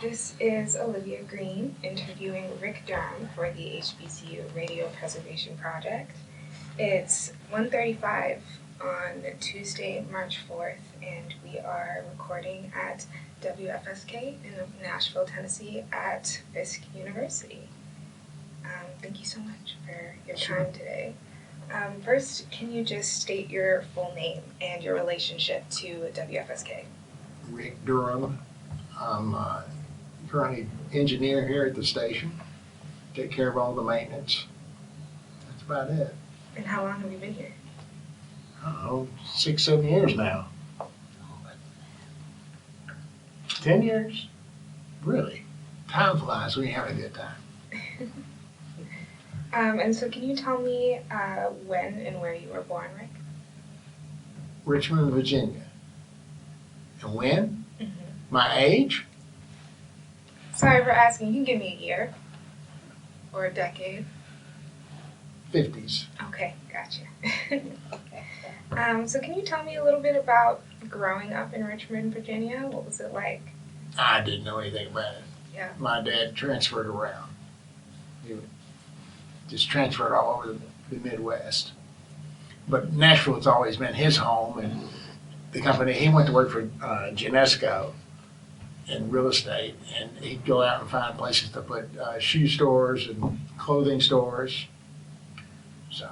This is Olivia Green interviewing Rick Durham for the HBCU Radio Preservation Project. It's 1:35 on Tuesday, March 4th, and we are recording at WFSK in Nashville, Tennessee at Fisk University. Thank you so much for your time today. First, can you just state your full name and your relationship to WFSK? Rick Durham. I'm currently engineer here at the station. Take care of all the maintenance. That's about it. And how long have you been here? I don't know, 6, 7 years now. 10 years? Really? Time flies when you have a good time. And so can you tell me when and where you were born, Rick? Richmond, Virginia. And when? Mm-hmm. My age? Sorry for asking. You can give me a year or a decade. 50s. Okay, gotcha. So can you tell me a little bit about growing up in Richmond, Virginia? What was it like? I didn't know anything about it. Yeah. My dad transferred around. He just transferred all over the Midwest. But Nashville's always been his home, and the company, he went to work for Genesco in real estate, and he'd go out and find places to put shoe stores and clothing stores. So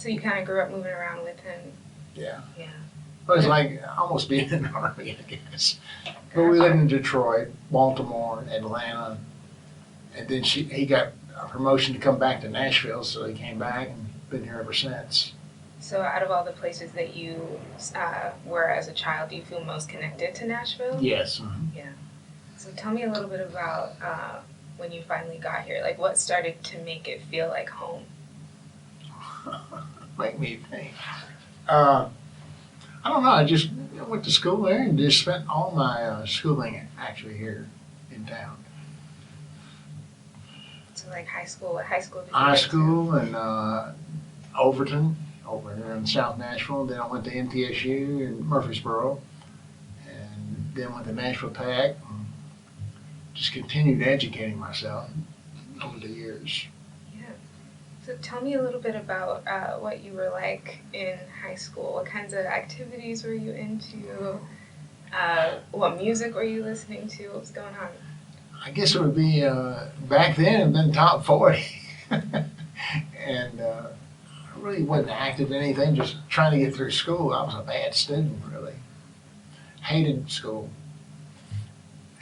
you kind of grew up moving around with him? Yeah. Yeah. It was like almost being in the Army, I guess. But we lived in Detroit, Baltimore, Atlanta, and then he got a promotion to come back to Nashville, so he came back and been here ever since. So out of all the places that you were as a child, do you feel most connected to Nashville? Yes. Mm-hmm. Yeah. So tell me a little bit about when you finally got here. Like, what started to make it feel like home? Make me think. I don't know. I just went to school there and just spent all my schooling actually here in town. So like high school, what high school did you High go to? school in Overton, over here in South Nashville. Then I went to MTSU in Murfreesboro, and then went to Nashville Tech. And just continued educating myself over the years. So tell me a little bit about what you were like in high school. What kinds of activities were you into? What music were you listening to? What was going on? I guess it would be, back then, it'd been top 40. And I really wasn't active in anything, just trying to get through school. I was a bad student, really. Hated school.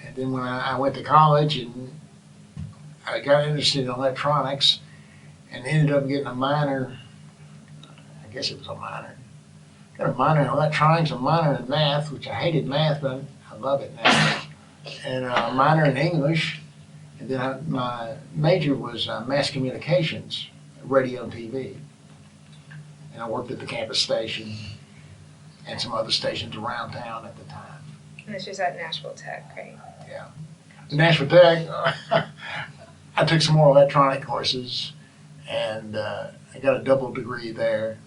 And then when I went to college and I got interested in electronics, and ended up getting a minor, I guess it was a minor. Got a minor in electronics, a minor in math, which I hated math, but I love it now. And a minor in English. And then my major was mass communications, radio and TV. And I worked at the campus station and some other stations around town at the time. And this was at Nashville Tech, right? Yeah. Nashville Tech, I took some more electronic courses. And I got a double degree there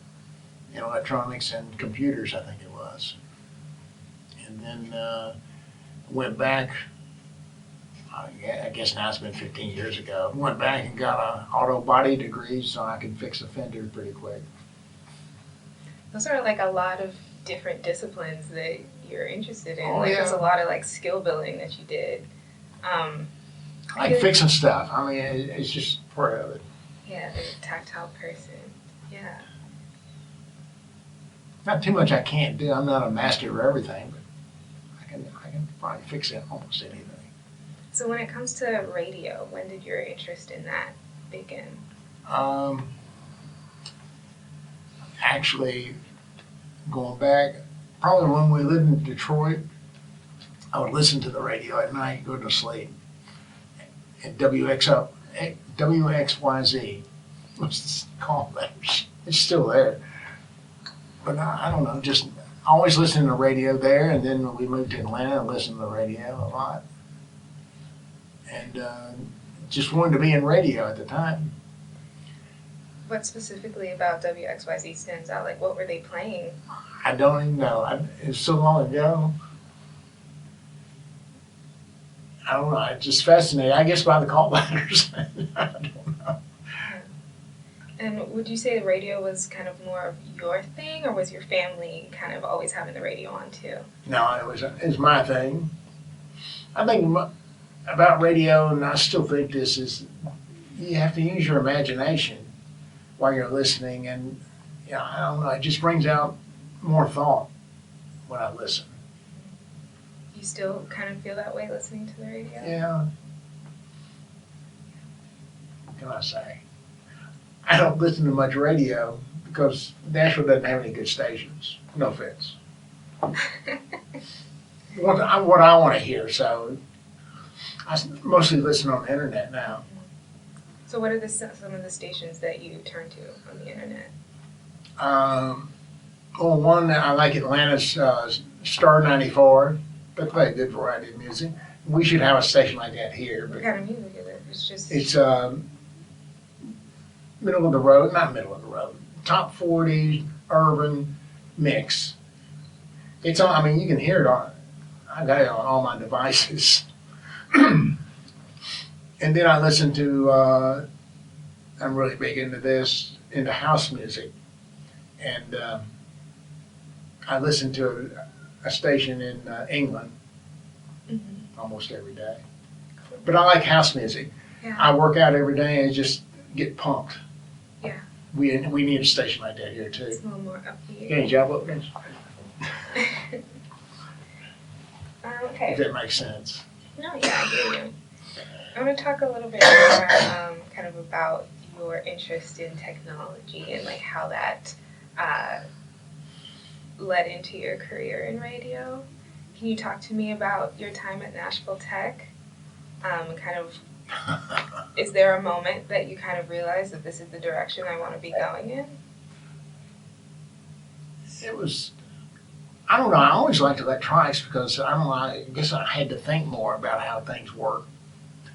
in electronics and computers, I think it was. And then went back, I guess now it's been 15 years ago, went back and got an auto body degree so I could fix a fender pretty quick. Those are like a lot of different disciplines that you're interested in. Oh, like yeah. there's a lot of like skill building that you did. I like fixing stuff. I mean, it's just part of it. Yeah, the tactile person. Yeah. Not too much I can't do. I'm not a master of everything, but I can probably fix it almost anything. So when it comes to radio, when did your interest in that begin? Actually, going back, probably when we lived in Detroit, I would listen to the radio at night, go to sleep. And WXYZ was called letters. It's still there. But I don't know, just always listening to radio there, and then when we moved to Atlanta, I listened to the radio a lot. And just wanted to be in radio at the time. What specifically about WXYZ stands out? Like, what were they playing? I don't even know. It was so long ago. I don't know, it's just fascinating, I guess by the call letters. I don't know. And would you say the radio was kind of more of your thing, or was your family kind of always having the radio on too? No, it was my thing. I think about radio, and I still think this is, you have to use your imagination while you're listening, and I don't know, it just brings out more thought when I listen. You still kind of feel that way listening to the radio? Yeah. What can I say? I don't listen to much radio because Nashville doesn't have any good stations. No offense. What I want to hear, so I mostly listen on the internet now. So what are some of the stations that you turn to on the internet? One, I like Atlanta's Star 94. They play good variety of music. We should have a station like that here. What kind of music is it? It's middle of the road, not middle of the road, top 40 urban mix. It's on, I mean, you can hear it on, I got it on all my devices. And then I listen to, I'm really big into house music. And I listen to a station in England almost every day. But I like house music. Yeah. I work out every day and just get pumped. Yeah. We need a station like that here too. It's a little more upbeat. Get any job openings? Okay. If that makes sense. No, yeah, I hear you. I want to talk a little bit more kind of about your interest in technology and like how that led into your career in radio. Can you talk to me about your time at Nashville Tech? Is there a moment that you kind of realized that this is the direction I want to be going in? It was, I don't know, I always liked electronics because I guess I had to think more about how things work,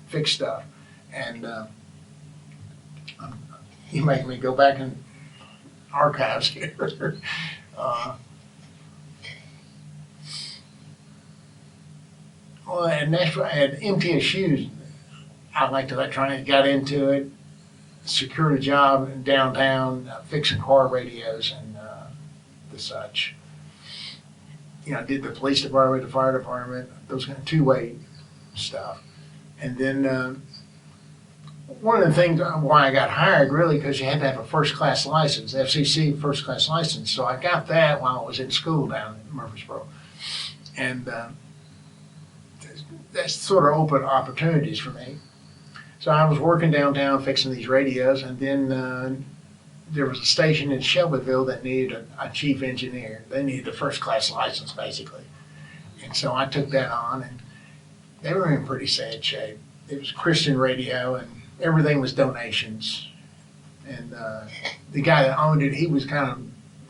fix stuff. And you make me go back in archives here. Well, at Nashville, at MTSU, I liked electronics, got into it, secured a job in downtown, fixing car radios and the such. Did the police department, the fire department, those kind of two-way stuff. And then one of the things why I got hired, really, because you had to have a first-class license, FCC first-class license. So I got that while I was in school down in Murfreesboro. And that sort of opened opportunities for me. So I was working downtown fixing these radios, and then there was a station in Shelbyville that needed a chief engineer. They needed a first-class license, basically. And so I took that on, and they were in pretty sad shape. It was Christian radio, and everything was donations. And the guy that owned it, he was kind of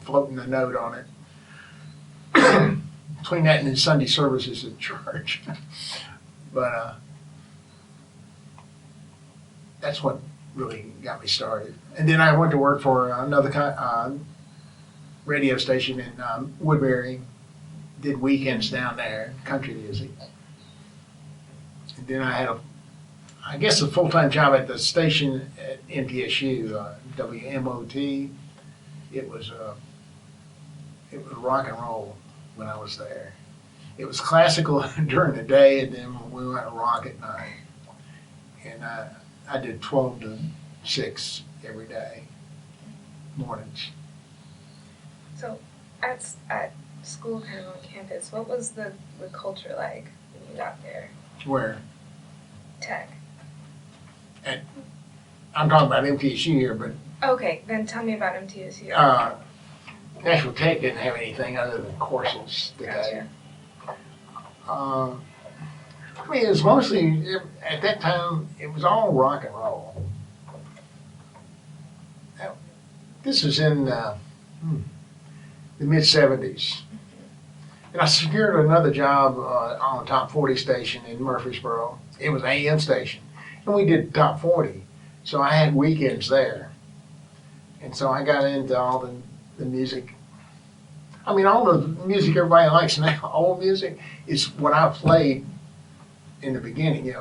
floating a note on it. Between that and his Sunday services at church. But that's what really got me started. And then I went to work for another radio station in Woodbury, did weekends down there, country music. And then I had I guess a full-time job at the station at MTSU, WMOT. It was rock and roll when I was there. It was classical during the day, and then we went rock at night. And I did 12 to 6 every day, mornings. So at school, kind of on campus, what was the culture like when you got there? Where? Tech. I'm talking about MTSU here, but Okay, then tell me about MTSU. Nashville Tech didn't have anything other than courses today. Gotcha. I mean, it was mostly, at that time, it was all rock and roll. This was in the mid-'70s. And I secured another job on a top 40 station in Murfreesboro. It was an AM station. And we did top 40. So I had weekends there. And so I got into all the music. I mean, all the music everybody likes now, old music, is what I played in the beginning,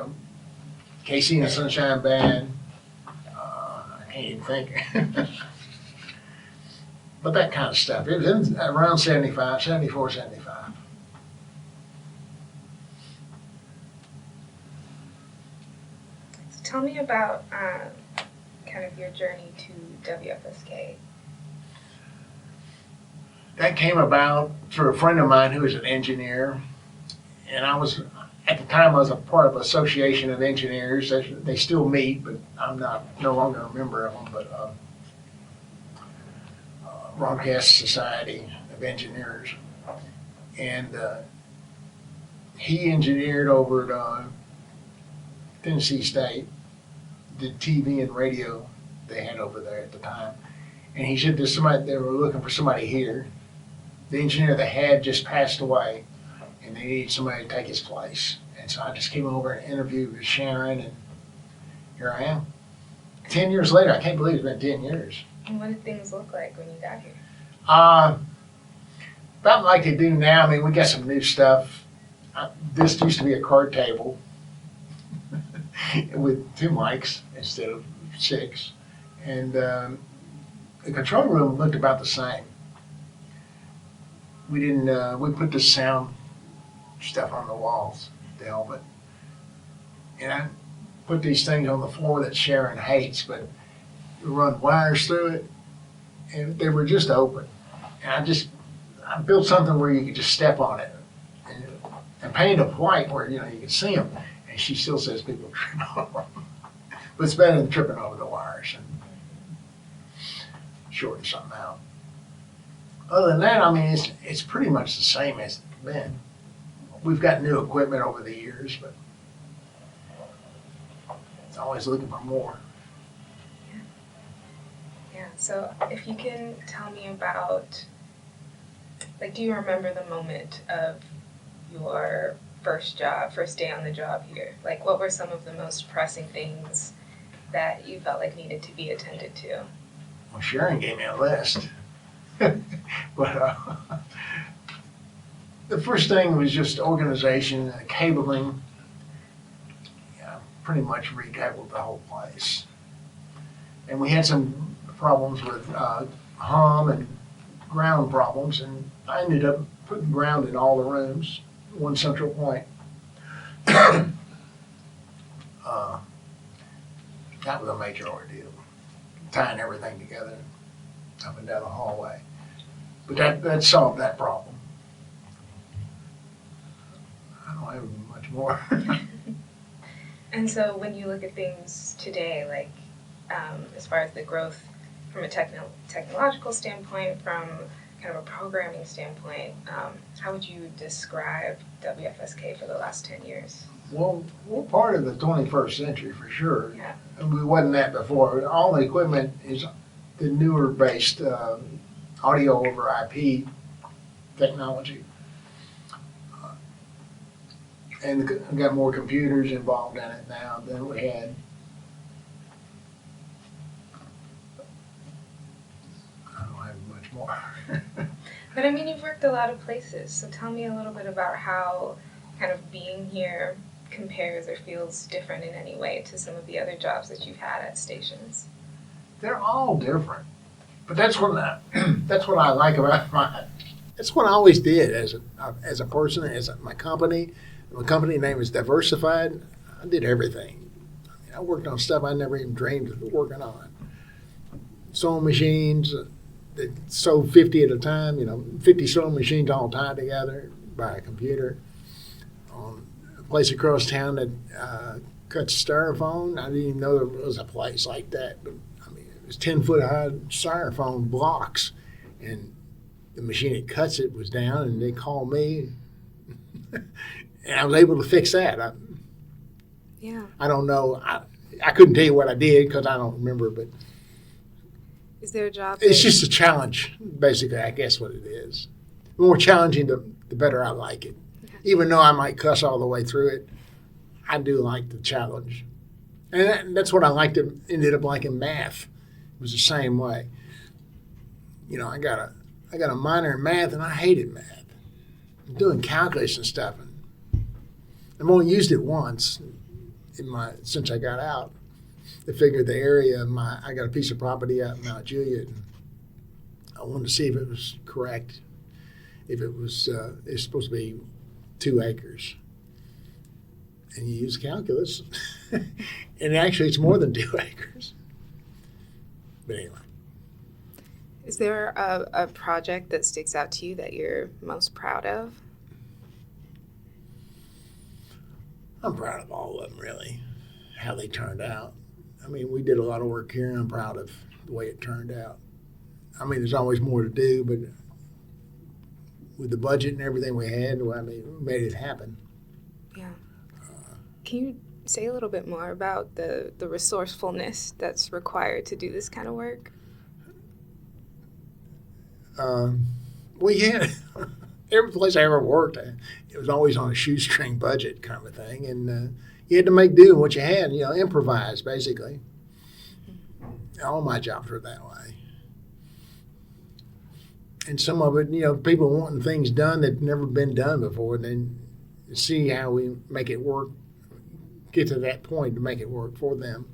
Casey and the Sunshine Band. I can't even think. But that kind of stuff. It was in around 75, 74, 75. So tell me about kind of your journey to WFSK. That came about through a friend of mine who was an engineer. And at the time, I was a part of an association of engineers. They still meet, but I'm no longer a member of them. But Broadcast Society of Engineers. And he engineered over at Tennessee State, did TV and radio they had over there at the time. And he said they were looking for somebody here. The engineer they had just passed away, and they needed somebody to take his place. And so I just came over and interviewed with Sharon, and here I am. 10 years later, I can't believe it's been 10 years. And what did things look like when you got here? About like they do now. I mean, we got some new stuff. This used to be a card table with 2 mics instead of 6. And the control room looked about the same. We put the sound stuff on the walls to help it. And I put these things on the floor that Sharon hates, but we run wires through it, and they were just open. And I built something where you could just step on it and painted them white where, you could see them. And she still says people trip over them. But it's better than tripping over the wires and shorting something out. Other than that, I mean, it's pretty much the same as it's been. We've got new equipment over the years, but it's always looking for more. Yeah, so if you can tell me about, do you remember the moment of your first day on the job here? What were some of the most pressing things that you felt like needed to be attended to? Well, Sharon gave me a list. But the first thing was just organization, cabling. Yeah, pretty much recabled the whole place. And we had some problems with hum and ground problems, and I ended up putting ground in all the rooms, one central point. That was a major ordeal, tying everything together up and down the hallway. But that solved that problem. I don't have much more. And so when you look at things today, as far as the growth from a technological standpoint, from kind of a programming standpoint, how would you describe WFSK for the last 10 years? Well, we're part of the 21st century for sure. Yeah. And we wasn't that before. All the equipment is the newer based audio over IP technology. And we got more computers involved in it now than we had. I don't have much more. But I mean, you've worked a lot of places, so tell me a little bit about how kind of being here compares or feels different in any way to some of the other jobs that you've had at stations. They're all different, but that's what I like about mine. That's what I always did as a person, as my company. My company name is Diversified. I did everything. I worked on stuff I never even dreamed of working on. Sewing machines, that sewed 50 at a time. 50 sewing machines all tied together by a computer. A place across town that cuts styrofoam. I didn't even know there was a place like that. But, it was 10-foot high styrofoam blocks, and the machine that cuts it was down, and they called me, and I was able to fix that. I don't know. I couldn't tell you what I did because I don't remember, but is there a job? It's just a challenge, basically, I guess what it is. The more challenging, the better I like it. Okay. Even though I might cuss all the way through it, I do like the challenge. And that's what I ended up liking math. It was the same way. I got a minor in math, and I hated math. I'm doing calculus and stuff. And I've only used it once since I got out. To figure the area, I got a piece of property out in Mount Juliet, and I wanted to see if it was correct. If it was, it's supposed to be 2 acres. And you use calculus, and actually it's more than 2 acres. But anyway. Is there a project that sticks out to you that you're most proud of? I'm proud of all of them, really, how they turned out. I mean, we did a lot of work here, and I'm proud of the way it turned out. I mean, there's always more to do, but with the budget and everything we had, well, I mean, we made it happen. Yeah. Can you say a little bit more about the resourcefulness that's required to do this kind of work? Well, yeah, every place I ever worked, it was always on a shoestring budget kind of thing, and you had to make do with what you had, improvise, basically. All my jobs were that way. And some of it, people wanting things done that never been done before, and then see how we make it work, get to that point to make it work for them.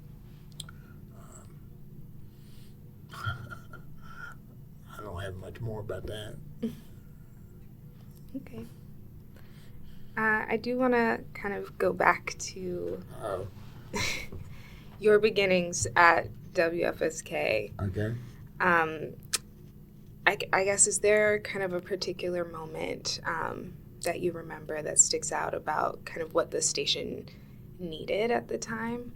I don't have much more about that. Okay. I do want to kind of go back to your beginnings at WFSK. Okay. I guess, is there kind of a particular moment that you remember that sticks out about kind of what the station needed at the time?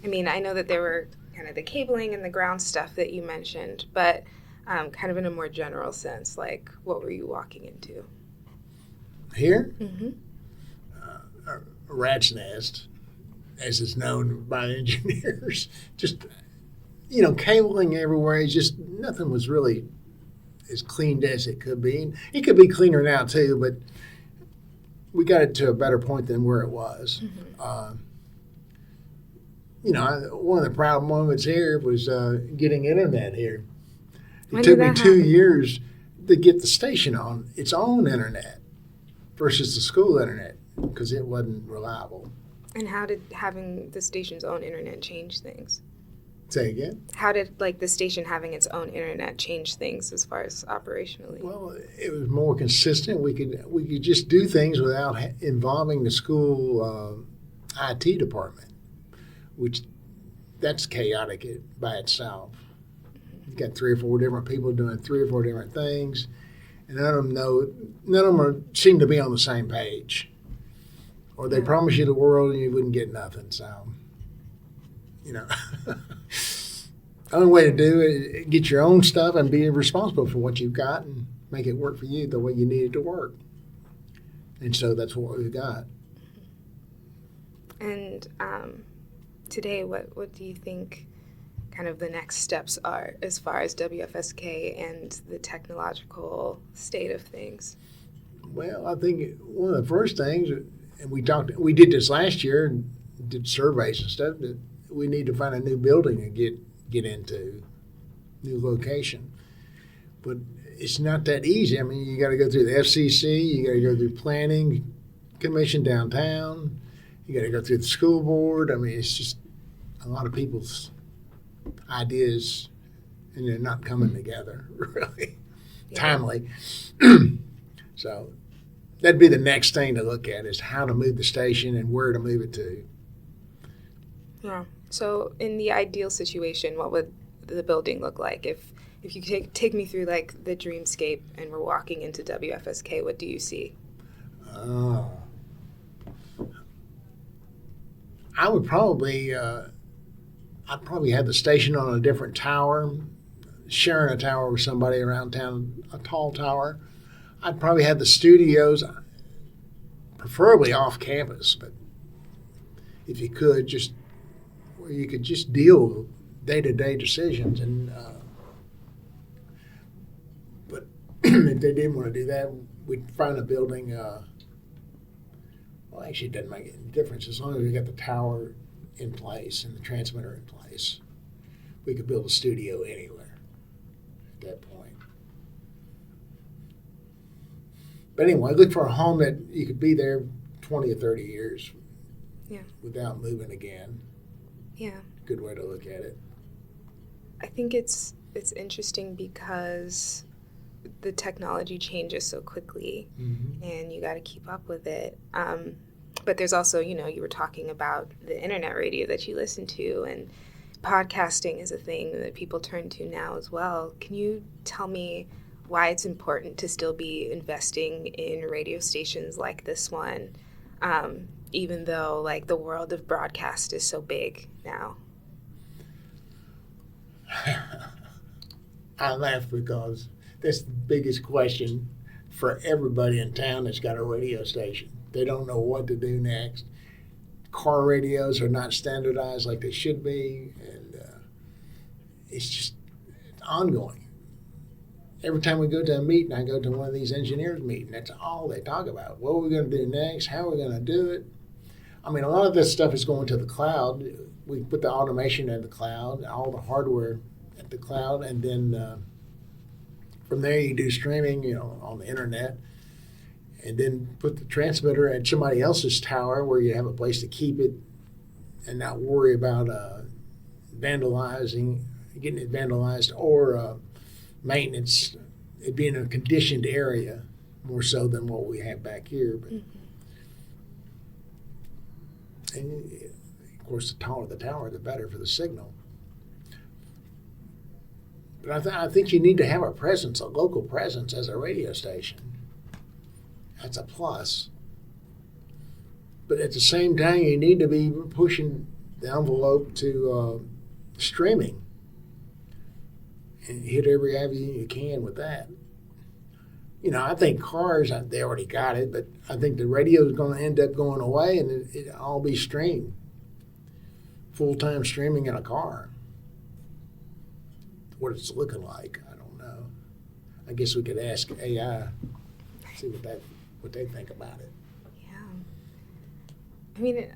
I mean, I know that there were kind of the cabling and the ground stuff that you mentioned, but kind of in a more general sense, like what were you walking into? Here? Mm-hmm. A rat's nest, as is known by engineers. Just, cabling everywhere. It's just nothing was really as cleaned as it could be. And it could be cleaner now too, but we got it to a better point than where it was. Mm-hmm. One of the proud moments here was getting internet here. It took me 2 years to get the station on its own internet versus the school internet because it wasn't reliable. And how did having the station's own internet change things? Say again? How did the station having its own internet change things as far as operationally? Well, it was more consistent. We could just do things without involving the school IT department, which that's chaotic by itself. You've got 3 or 4 different people doing 3 or 4 different things, and none of them seem to be on the same page. Or they promise you the world and you wouldn't get nothing. So, the only way to do it is get your own stuff and be responsible for what you've got and make it work for you the way you need it to work. And so that's what we've got. And today, what do you think kind of the next steps are as far as WFSK and the technological state of things? Well, I think one of the first things, and we did this last year and did surveys and stuff, that we need to find a new building and get into, new location. But it's not that easy. I mean, you got to go through the FCC, you got to go through planning commission downtown, you got to go through the school board. I mean, it's just a lot of people's ideas, and they're not coming together really timely. So that'd be the next thing to look at, is how to move the station and where to move it to. Yeah. So in the ideal situation, what would the building look like? If you take me through the dreamscape and we're walking into WFSK, what do you see? I would probably I'd probably have the station on a different tower, sharing a tower with somebody around town, a tall tower. I'd probably have the studios, preferably off campus, but if you could, just where you could just deal with day-to-day decisions. And but if they didn't want to do that, we'd find a building. Well, actually, it doesn't make any difference as long as we got the tower in place and the transmitter in place. We could build a studio anywhere at that point. But anyway, look for a home that you could be there 20 or 30 years Yeah. without moving again. Yeah. Good way to look at it. I think it's interesting because the technology changes so quickly, and you got to keep up with it. But there's also, you were talking about the internet radio that you listen to, and podcasting is a thing that people turn to now as well. Can you tell me why it's important to still be investing in radio stations like this one, even though like the world of broadcast is so big now? I laugh because that's the biggest question for everybody in town that's got a radio station. They don't know what to do next. Car radios are not standardized like they should be, and it's ongoing. Every time we go to a meeting, I go to one of these engineers meetings. That's all they talk about. What are we going to do next? How are we going to do it? I mean, a lot of this stuff is going to the cloud. We put the automation in the cloud, all the hardware at the cloud, and then from there you do streaming, on the internet, and then put the transmitter at somebody else's tower where you have a place to keep it and not worry about getting it vandalized, or maintenance, it being a conditioned area more so than what we have back here. But and of course, the taller the tower, the better for the signal. But I think you need to have a presence, a local presence as a radio station. That's a plus. But at the same time, you need to be pushing the envelope to streaming and hit every avenue you can with that. I think cars, they already got it, but I think the radio is going to end up going away, and it'll all be streamed. Full-time streaming in a car. What it's looking like, I don't know. I guess we could ask AI, see what they think about it. Yeah. I mean,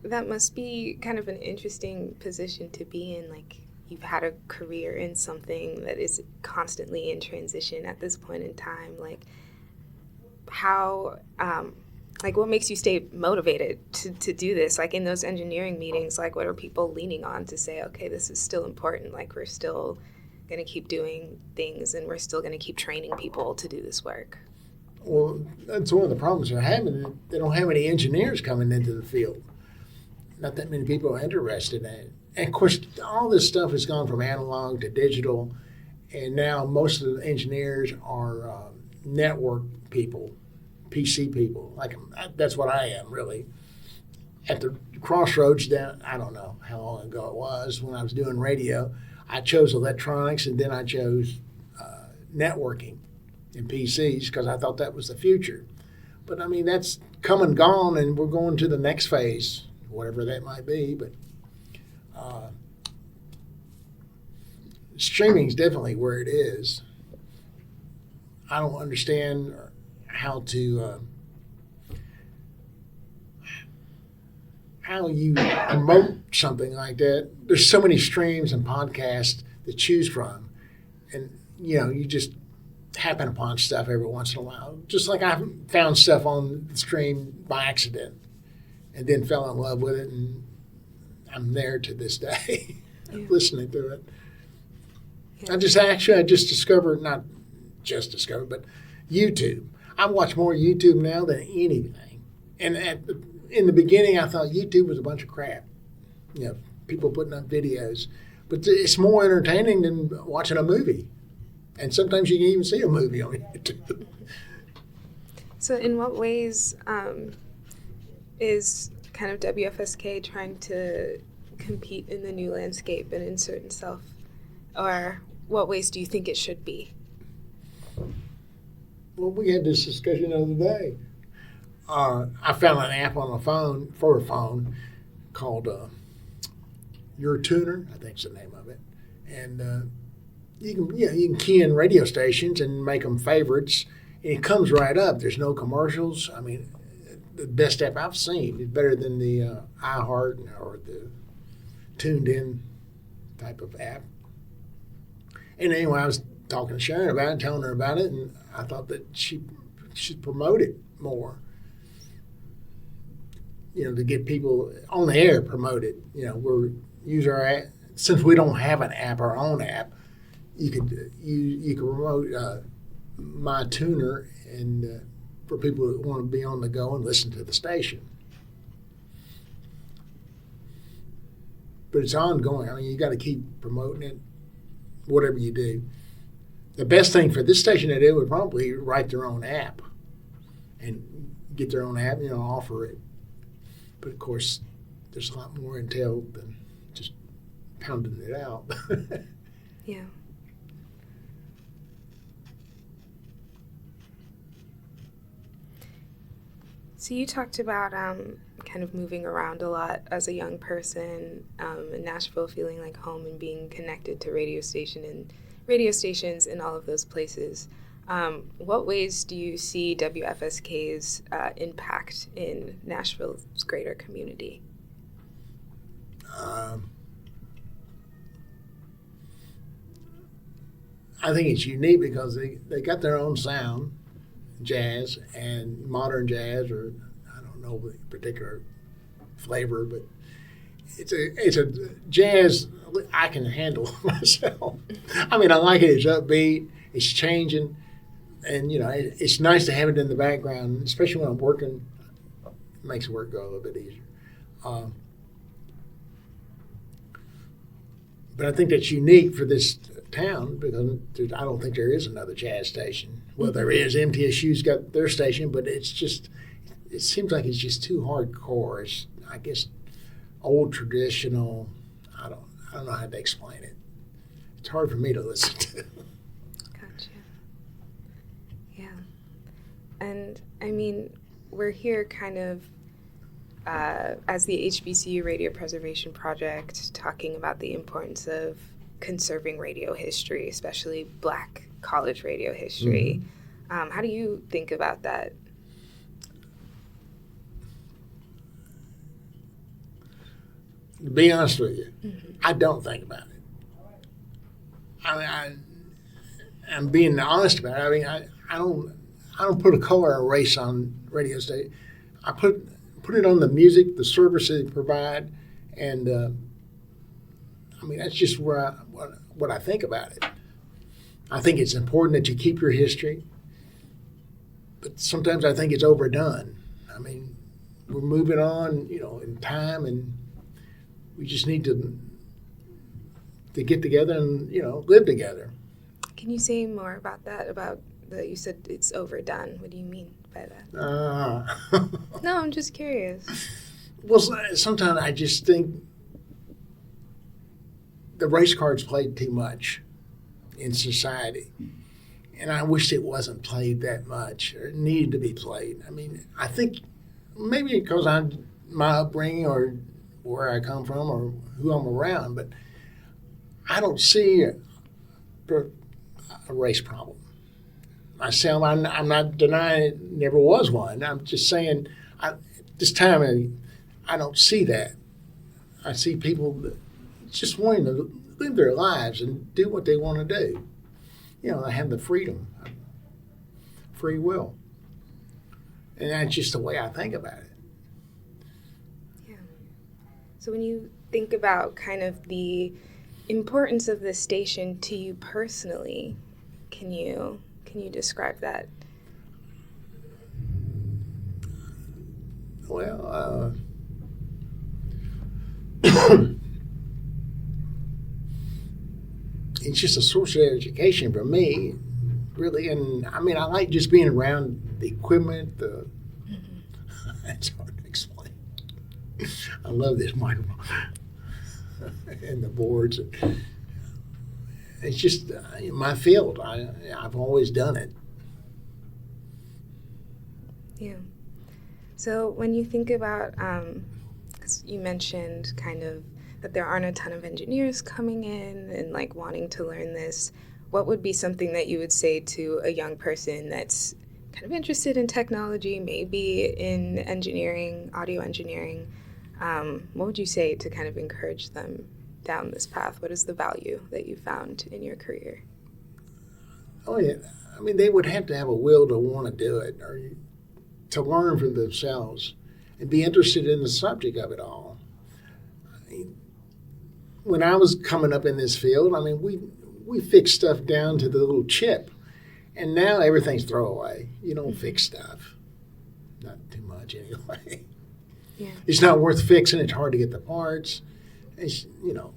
that must be kind of an interesting position to be in. Like, you've had a career in something that is constantly in transition at this point in time. Like, how, what makes you stay motivated to do this? Like, in those engineering meetings, like, what are people leaning on to say, okay, this is still important. Like, we're still going to keep doing things, and we're still going to keep training people to do this work? Well, that's one of the problems they're having. They don't have any engineers coming into the field. Not that many people are interested in it. And of course, all this stuff has gone from analog to digital, and now most of the engineers are network people, PC people. Like, that's what I am, really. At the crossroads down, I don't know how long ago it was, when I was doing radio, I chose electronics, and then I chose networking in PCs because I thought that was the future. But I mean, that's come and gone, and we're going to the next phase, whatever that might be. But streaming is definitely where it is. I don't understand how you promote something like that. There's so many streams and podcasts to choose from, and you just happen upon stuff every once in a while. Just like I found stuff on the stream by accident, and then fell in love with it, and I'm there to this day, listening to it. Yeah. I just discovered, not just discovered, but YouTube. I watch more YouTube now than anything. And in the beginning, I thought YouTube was a bunch of crap. People putting up videos. But it's more entertaining than watching a movie. And sometimes you can even see a movie on YouTube. So in what ways is kind of WFSK trying to compete in the new landscape and insert itself? Or what ways do you think it should be? Well, we had this discussion the other day. I found an app on for a phone called Your Tuner, I think is the name of it. And you can key in radio stations and make them favorites, and it comes right up. There's no commercials. I mean, the best app I've seen. It's better than the iHeart or the Tuned In type of app. And anyway, I was talking to Sharon about it, telling her about it, and I thought that she should promote it more. to get people on the air promoted. We're use our app. Since we don't have an app, our own app, you could promote My Tuner and for people that want to be on the go and listen to the station. But it's ongoing. I mean, you got to keep promoting it, whatever you do. The best thing for this station to do would probably write their own app and get their own app, offer it. But of course, there's a lot more entailed than just pounding it out. Yeah. So you talked about kind of moving around a lot as a young person in Nashville, feeling like home and being connected to radio stations in all of those places. What ways do you see WFSK's impact in Nashville's greater community? I think it's unique because they got their own sound, jazz and modern jazz, or I don't know the particular flavor, but it's a jazz I can handle myself. I mean, I like it. It's upbeat. It's changing, and it's nice to have it in the background, especially when I'm working. It makes work go a little bit easier. But I think that's unique for this town because I don't think there is another jazz station. Well, there is. MTSU's got their station, but it seems like it's just too hardcore. It's, I guess, old traditional. I don't know how to explain it. It's hard for me to listen to. Gotcha. Yeah. And I mean, we're here kind of as the HBCU Radio Preservation Project, talking about the importance of conserving radio history, especially Black college radio history. Mm-hmm. How do you think about that? To be honest with you, I don't think about it. I mean, I'm being honest about it. I mean, I don't put a color or race on radio station. I put it on the music, the service they provide, and I mean that's just where what I think about it. I think it's important that you keep your history, but sometimes I think it's overdone. I mean, we're moving on, in time, and we just need to get together and live together. Can you say more about that? You said it's overdone. What do you mean by that? No, I'm just curious. Well, sometimes I just think the race card's played too much in society, and I wish it wasn't played that much or it needed to be played. I mean, I think maybe because my upbringing or where I come from or who I'm around, but I don't see a race problem. Myself, I'm not denying it never was one. I'm just saying this time I don't see that. I see people just wanting to live their lives and do what they want to do. They have the freedom, free will. And that's just the way I think about it. Yeah. So when you think about kind of the importance of this station to you personally, can you describe that? Well, it's just a source of education for me, really. And I mean, I like just being around the equipment. It's hard to explain. I love this microphone and the boards. It's just my field. I've always done it. Yeah. So when you think about, 'cause you mentioned kind of that there aren't a ton of engineers coming in and like wanting to learn this, what would be something that you would say to a young person that's kind of interested in technology, maybe in engineering, audio engineering? What would you say to kind of encourage them down this path? What is the value that you found in your career? Oh, yeah. They would have to have a will to want to do it or to learn for themselves. and be interested in the subject of it all. I mean, when I was coming up in this field, I mean, we fixed stuff down to the little chip, and now everything's throwaway. You don't fix stuff, not too much anyway. Yeah. It's not worth fixing. It's hard to get the parts. It's, you know,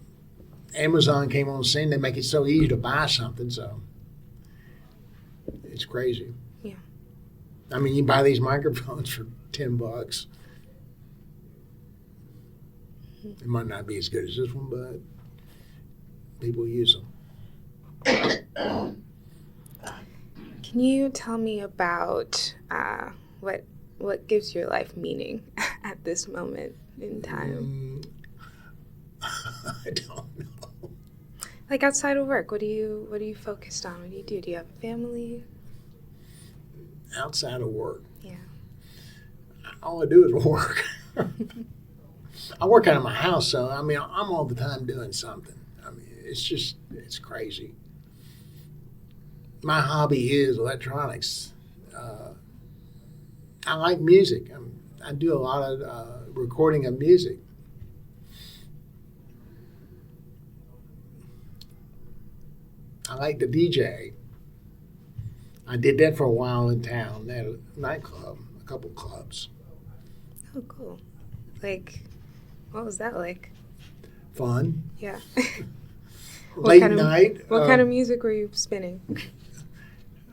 Amazon came on the scene. They make it so easy to buy something, so it's crazy. Yeah. I mean, you buy these microphones for $10. It might not be as good as this one, but people use them. Can you tell me about what gives your life meaning at this moment in time? I don't know. Like outside of work, what are you focused on? What do you do? Do you have a family? Outside of work, Yeah. all I do is work. I work out of my house, so I mean, I'm all the time doing something. I mean, it's crazy. My hobby is electronics. I like music. I do a lot of recording of music. I like to DJ. I did that for a while in town at a nightclub, a couple clubs. Oh, cool. Like, what was that like? Fun. Yeah. Late night. What kind of music were you spinning?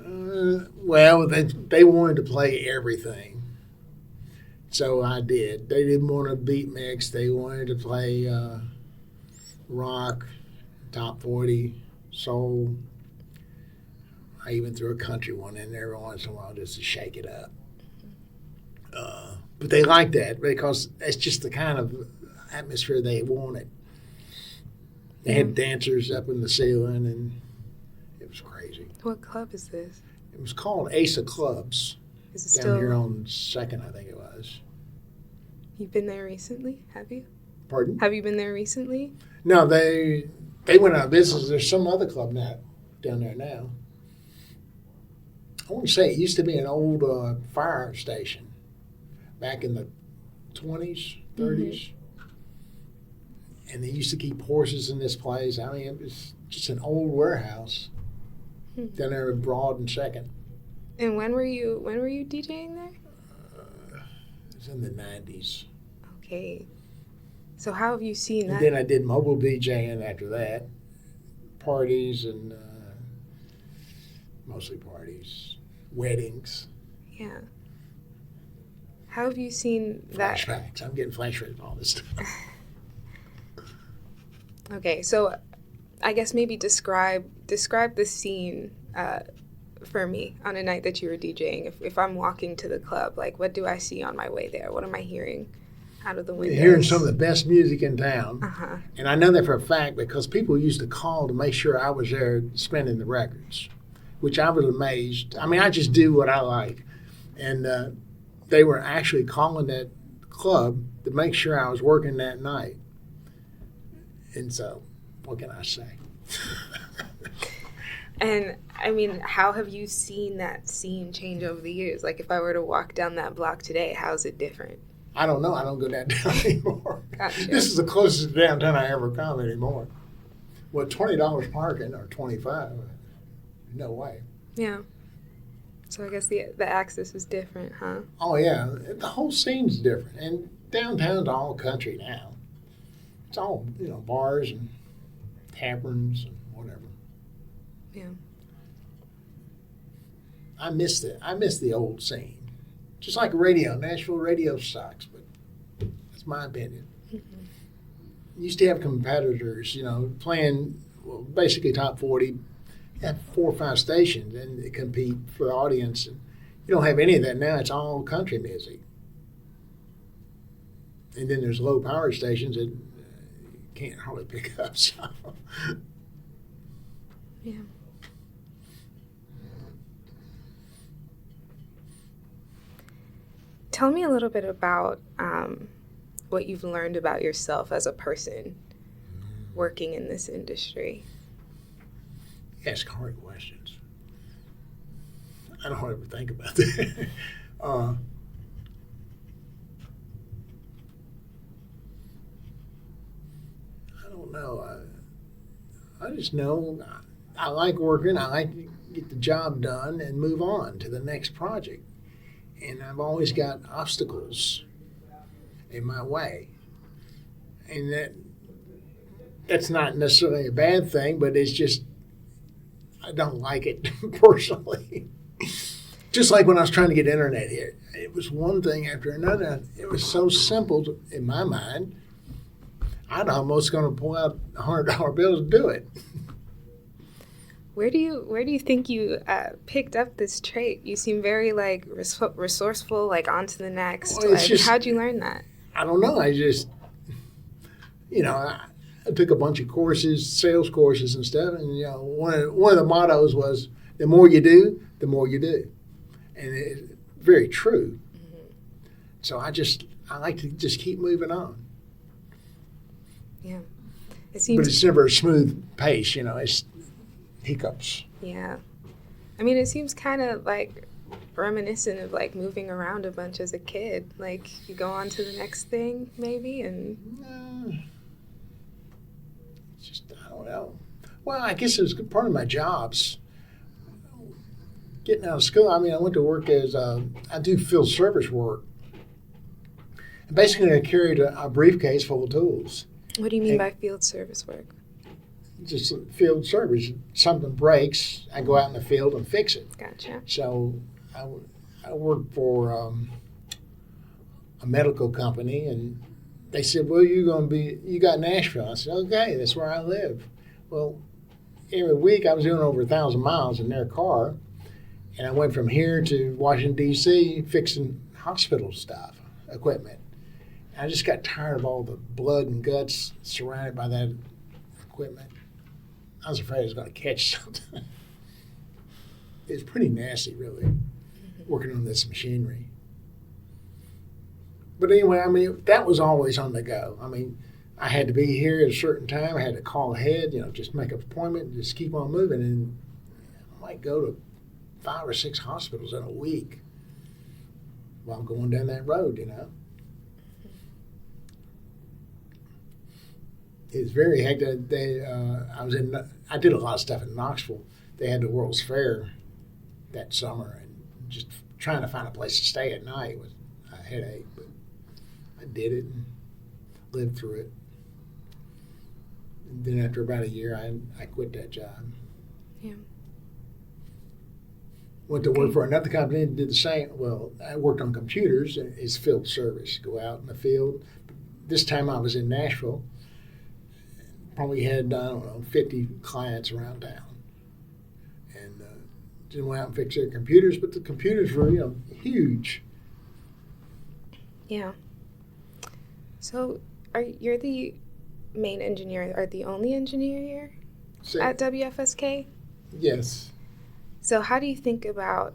Well, they wanted to play everything. So I did. They didn't want a beat mix. They wanted to play rock, top 40, soul. I even threw a country one in there once in a while just to shake it up. But they liked that because that's just the kind of atmosphere they wanted. They had dancers up in the ceiling, and it was crazy. What club is this? It was called Ace of Clubs. Is it down still here on 2nd, I think it was. You've been there recently, have you? Pardon? Have you been there recently? No, they went out of business. There's some other club now down there now. I want to say it used to be an old fire station back in the 20s, 30s. And they used to keep horses in this place. I mean, it was just an old warehouse down there in Broad and 2nd. And when were you DJing there? It was in the 90s. Okay. So how have you seen that? And then I did mobile DJing after that. Parties and mostly parties. Weddings. Yeah. How have you seen that? Flashbacks. I'm getting flashbacks and all this stuff. Okay, so I guess maybe describe the scene for me on a night that you were DJing. If I'm walking to the club, like what do I see on my way there? What am I hearing out of the windows? You're hearing some of the best music in town. Uh-huh. And I know that for a fact because people used to call to make sure I was there spinning the records, which I was amazed. I mean, I just do what I like. And they were actually calling that club to make sure I was working that night. And so, what can I say? And, I mean, how have you seen that scene change over the years? Like, if I were to walk down that block today, how is it different? I don't know. I don't go downtown anymore. Gotcha. This is the closest downtown I ever come anymore. Well, $20 parking or $25? No way. Yeah. So I guess the access is different, huh? Oh, yeah. The whole scene's different. And downtown's all country now. It's all, bars and taverns and whatever. Yeah. I miss it. I miss the old scene. Just like radio. Nashville radio sucks, but that's my opinion. You used to have competitors, playing basically top 40. You had 4 or 5 stations and they compete for the audience. And you don't have any of that now. It's all country music. And then there's low power stations that can't hardly pick up. So. Yeah. Tell me a little bit about what you've learned about yourself as a person working in this industry. Ask hard questions. I don't ever think about that. don't know. I just know I like working. I like to get the job done and move on to the next project. And I've always got obstacles in my way. And that's not necessarily a bad thing, but it's just, I don't like it personally. Just like when I was trying to get internet here. It was one thing after another. It was so simple in my mind. I'd almost going to pull out $100 bills to do it. Where do you think you picked up this trait? You seem very like resourceful, like on to the next. Well, how'd you learn that? I don't know. I just, I took a bunch of courses, sales courses and stuff, and one of the mottos was, the more you do, the more you do. And it's very true. Mm-hmm. So I like to just keep moving on. Yeah. But it's never a smooth pace, it's hiccups. Yeah. I mean, it seems kind of like reminiscent of like moving around a bunch as a kid. Like you go on to the next thing maybe and... Just, I don't know. Well, I guess it was part of my jobs. Getting out of school, I went to work as, I do field service work. And basically, I carried a briefcase full of tools. What do you mean by field service work? Just field service. Something breaks, I go out in the field and fix it. Gotcha. So I worked for a medical company, and they said, well, you got Nashville. I said, okay, that's where I live. Well, every week I was doing over 1,000 miles in their car, and I went from here to Washington, D.C., fixing hospital stuff, equipment. I just got tired of all the blood and guts surrounded by that equipment. I was afraid I was going to catch something. It's pretty nasty, really, working on this machinery. But anyway, that was always on the go. I had to be here at a certain time. I had to call ahead, just make an appointment and just keep on moving. And I might go to 5 or 6 hospitals in a week while I'm going down that road, It was very hectic. I did a lot of stuff in Knoxville. They had the World's Fair that summer, and just trying to find a place to stay at night was a headache. But I did it and lived through it. And then after about a year, I quit that job. Yeah. Went to work for another company and did the same. Well, I worked on computers. It's field service. Go out in the field. This time I was in Nashville. Probably had, 50 clients around town. And just went out and fixed their computers. But the computers were, huge. Yeah. So you're the main engineer or the only engineer here at WFSK? Yes. So how do you think about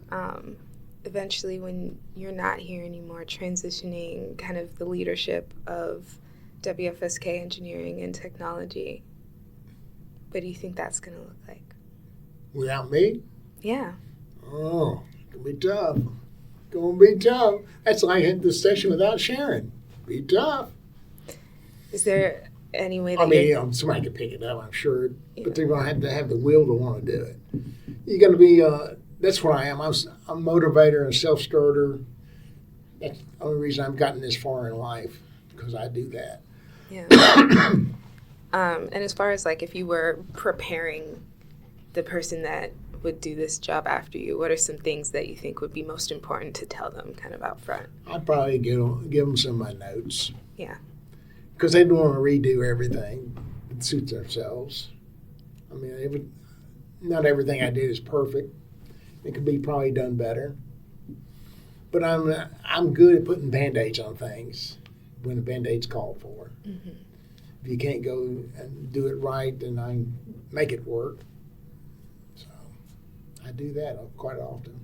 eventually when you're not here anymore transitioning kind of the leadership of WFSK engineering and technology? What do you think that's going to look like? Without me? Yeah. Oh, it's going to be tough. Going to be tough. That's like hitting the station without Sharon. Be tough. Is there any way that somebody could pick it up, I'm sure, but they're going to have the will to want to do it. You're going to be, that's what I am. I'm a motivator and a self-starter. That's the only reason I've gotten this far in life, because I do that. Yeah. And as far as if you were preparing the person that would do this job after you, what are some things that you think would be most important to tell them kind of out front? I'd probably give them some of my notes. Yeah. Because they don't want to redo everything. It suits themselves. Not everything I did is perfect. It could be probably done better. But I'm good at putting Band-Aids on things when a Band-Aid's called for. Mm-hmm. If you can't go and do it right, then I make it work. So I do that quite often.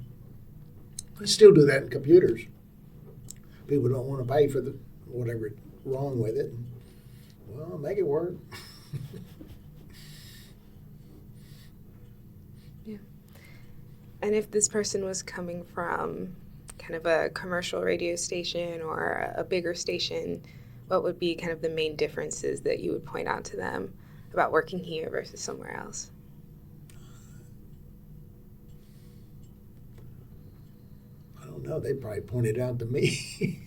I still do that in computers. People don't want to pay for whatever's wrong with it. Well, make it work. Yeah. And if this person was coming from kind of a commercial radio station or a bigger station, what would be kind of the main differences that you would point out to them about working here versus somewhere else? I don't know. They probably pointed out to me.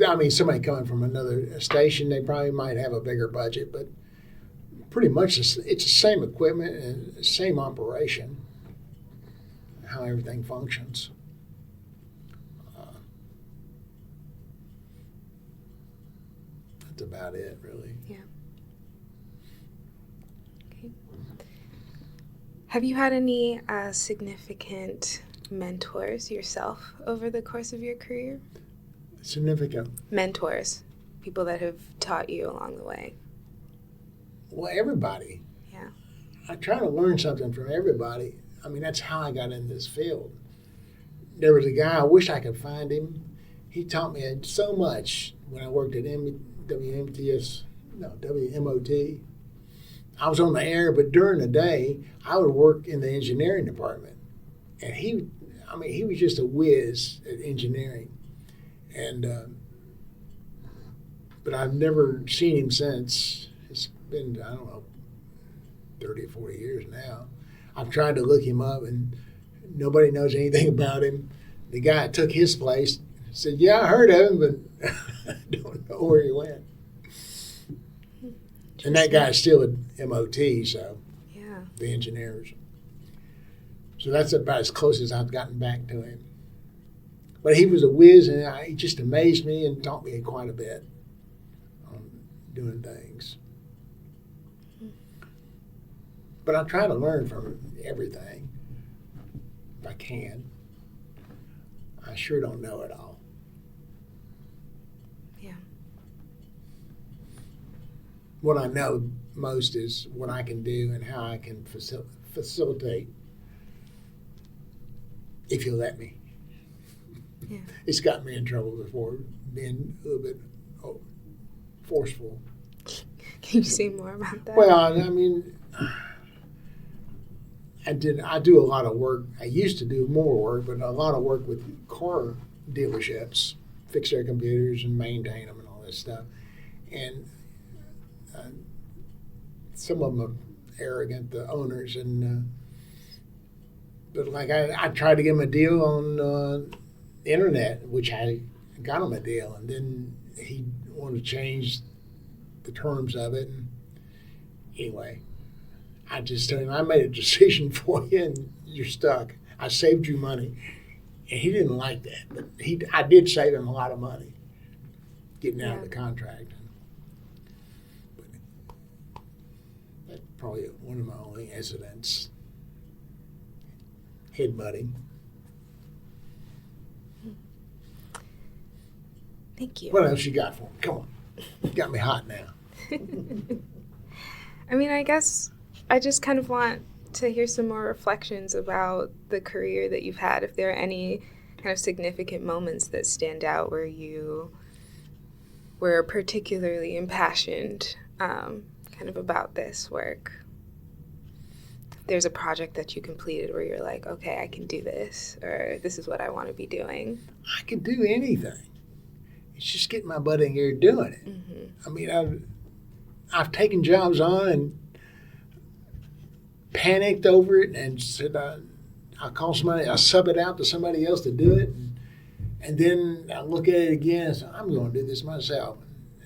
I mean, somebody coming from another station, they probably might have a bigger budget, but pretty much it's the same equipment and the same operation, how everything functions. That's about it, really. Yeah. Okay. Have you had any significant mentors yourself over the course of your career? Significant. Mentors, people that have taught you along the way. Well, everybody. Yeah. I try to learn something from everybody. I mean, that's how I got in this field. There was a guy, I wish I could find him. He taught me so much when I worked at WMOT. I was on the air, but during the day, I would work in the engineering department. And he was just a whiz at engineering. And but I've never seen him since. It's been, I don't know, 30 or 40 years now. I've tried to look him up, and nobody knows anything about him. The guy that took his place said, yeah, I heard of him, but I don't know where he went. And that guy's still at MOT, so yeah, the engineers. So that's about as close as I've gotten back to him. But he was a whiz, and he just amazed me and taught me quite a bit on doing things. But I try to learn from everything if I can. I sure don't know it all. Yeah. What I know most is what I can do and how I can facilitate, if you let me. Yeah. It's got me in trouble before, being a little bit forceful. Can you say more about that? Well, I mean, I do a lot of work. I used to do more work, but a lot of work with car dealerships, fix their computers and maintain them and all this stuff. And some of them are arrogant, the owners, and but like I tried to give them a deal on the internet, which I got him a deal, and then he wanted to change the terms of it. And anyway, I just told him, I made a decision for you, and you're stuck. I saved you money. And he didn't like that, but I did save him a lot of money getting out of the contract. But that's probably one of my only incidents. Headbutting. Thank you. What else you got for me? Come on. You got me hot now. I mean, I guess I just kind of want to hear some more reflections about the career that you've had. If there are any kind of significant moments that stand out where you were particularly impassioned kind of about this work. If there's a project that you completed where you're like, okay, I can do this, or this is what I want to be doing. I can do anything. It's just getting my butt in here doing it. Mm-hmm. I mean, I've taken jobs on and panicked over it and said, I'll call somebody, I'll sub it out to somebody else to do it. And then I look at it again and say, I'm going to do this myself.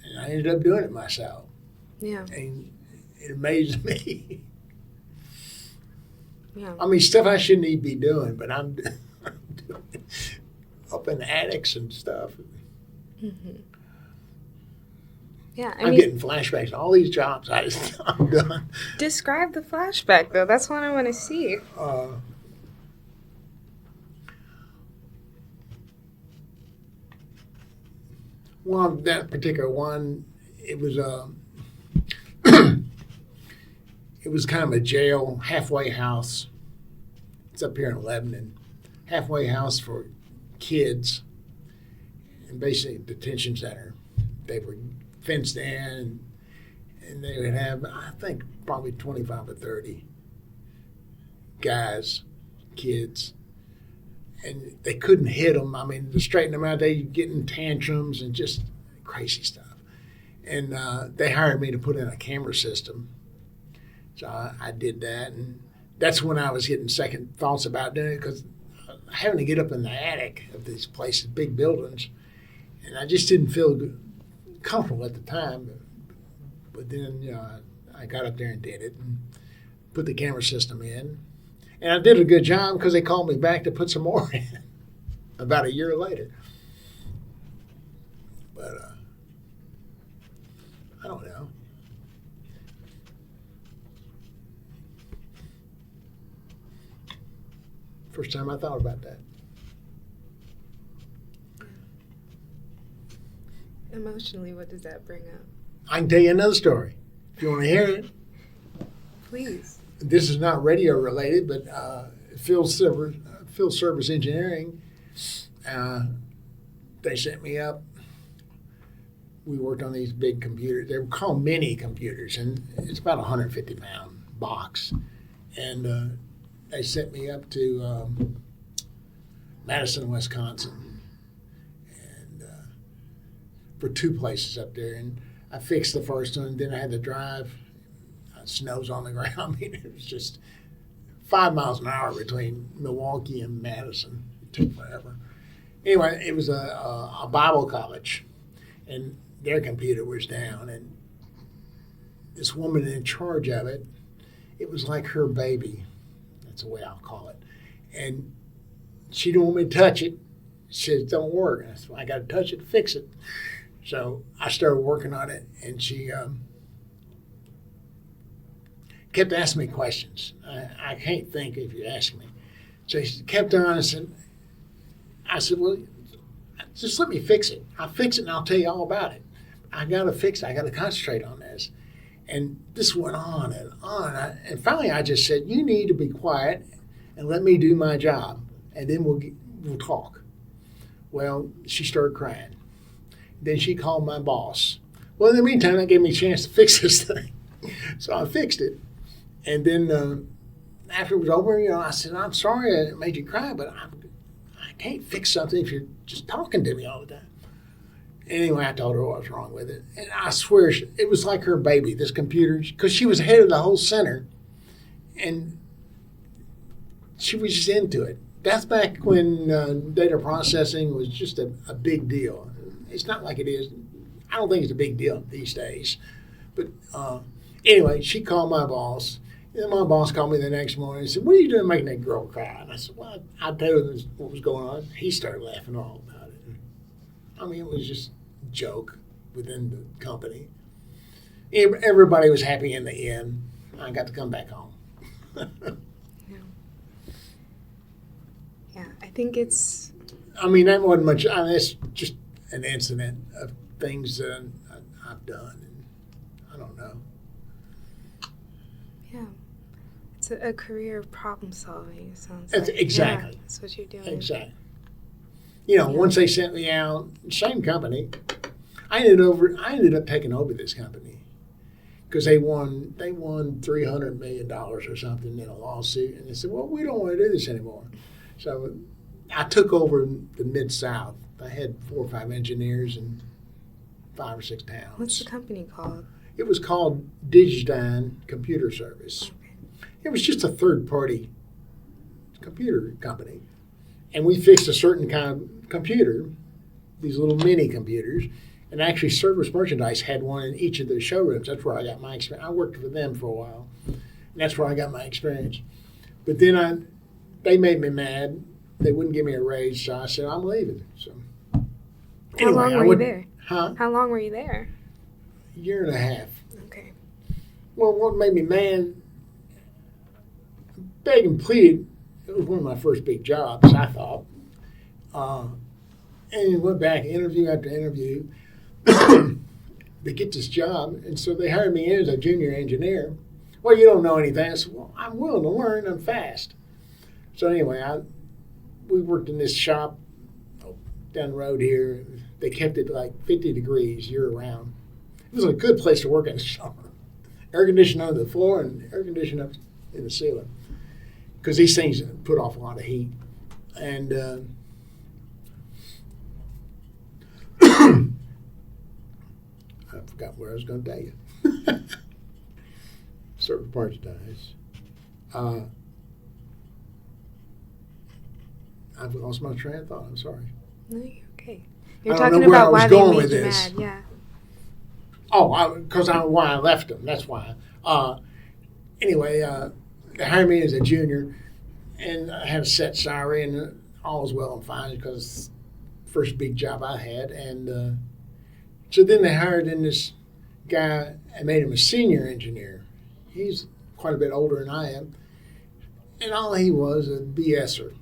And I ended up doing it myself. Yeah. And it amazed me. Yeah. I mean, stuff I shouldn't even be doing, but I'm doing it up in attics and stuff. Mm-hmm. Yeah, I'm getting flashbacks. All these jobs I'm done. Describe the flashback, though. That's what I want to see. Well, that particular one, it was it was kind of a jail, halfway house. It's up here in Lebanon. Halfway house for kids, and basically a detention center. They were fenced in, and they would have, I think, probably 25 or 30 guys, kids, and they couldn't hit them. I mean, to straighten them out, they getting tantrums and just crazy stuff. And they hired me to put in a camera system. So I did that, and that's when I was getting second thoughts about doing it, because having to get up in the attic of these places, big buildings, and I just didn't feel comfortable at the time. But then I got up there and did it and put the camera system in. And I did a good job because they called me back to put some more in about a year later. But I don't know. First time I thought about that. Emotionally, what does that bring up? I can tell you another story if you want to hear it. Please. This is not radio related, but field service engineering. They sent me up. We worked on these big computers. They were called mini computers, and it's about a 150-pound box. And they sent me up to Madison, Wisconsin, and for 2 places up there. And I fixed the first one, then I had to drive. Snow's on the ground. I mean, it was just 5 miles an hour between Milwaukee and Madison. It took forever. Anyway, it was a Bible college, and their computer was down, and this woman in charge of it, it was like her baby. That's the way I'll call it. And she didn't want me to touch it. She said, it don't work. And I said, well, I got to touch it to fix it. So I started working on it, and she kept asking me questions. I can't think if you ask me. So she kept on and I said, well, just let me fix it. I'll fix it and I'll tell you all about it. I got to fix it. I got to concentrate on this. And this went on and on. And finally I just said, you need to be quiet and let me do my job, and then we'll talk. Well, she started crying. Then she called my boss. Well, in the meantime, that gave me a chance to fix this thing. So I fixed it. And then after it was over, I said, I'm sorry I made you cry, but I can't fix something if you're just talking to me all the time. Anyway, I told her what was wrong with it. And I swear, it was like her baby, this computer, because she was head of the whole center. And she was just into it. That's back when data processing was just a big deal. It's not like it is. I don't think it's a big deal these days. But anyway, she called my boss. And my boss called me the next morning and said, what are you doing making that girl cry? And I said, well, I told him what was going on. He started laughing all about it. I mean, it was just a joke within the company. Everybody was happy in the end. I got to come back home. Yeah, I think it's... I mean, that wasn't much. I mean, it's just an incident of things that I've done. And I don't know. Yeah. It's a career of problem solving, it sounds That's like. exactly. Yeah, that's what you're doing. Exactly. Once they sent me out, same company, I ended up taking over this company because they won $300 million or something in a lawsuit, and they said, well, we don't want to do this anymore. So I took over the Mid-South. I had 4 or 5 engineers in 5 or 6 towns. What's the company called? It was called Digidyne Computer Service. It was just a third-party computer company. And we fixed a certain kind of computer, these little mini computers, and actually Service Merchandise had one in each of their showrooms. That's where I got my experience. I worked for them for a while, and that's where I got my experience. But then they made me mad. They wouldn't give me a raise, so I said, I'm leaving. So How long were you there? Huh? How long were you there? A year and a half. Okay. Well, what made me mad, begged and pleaded. It was one of my first big jobs, I thought. And went back, interview after interview. They get this job, and so they hired me in as a junior engineer. Well, you don't know anything. I said, well, I'm willing to learn. I'm fast. So anyway, we worked in this shop down the road here. They kept it like 50 degrees year-round. It was a good place to work in the summer. Air conditioning under the floor and air conditioning up in the ceiling. Because these things put off a lot of heat. And I forgot what I was going to tell you. Certain parts dies. I've lost my train of thought. I'm sorry. No, you're okay. You're I don't talking know where I about was why going they with made you this. mad. Yeah. Oh, because why I left them. That's why. Anyway, they hired me as a junior, and I had a set salary, and all was well and fine because it's the first big job I had. And so then they hired in this guy and made him a senior engineer. He's quite a bit older than I am. And all he was a BSer.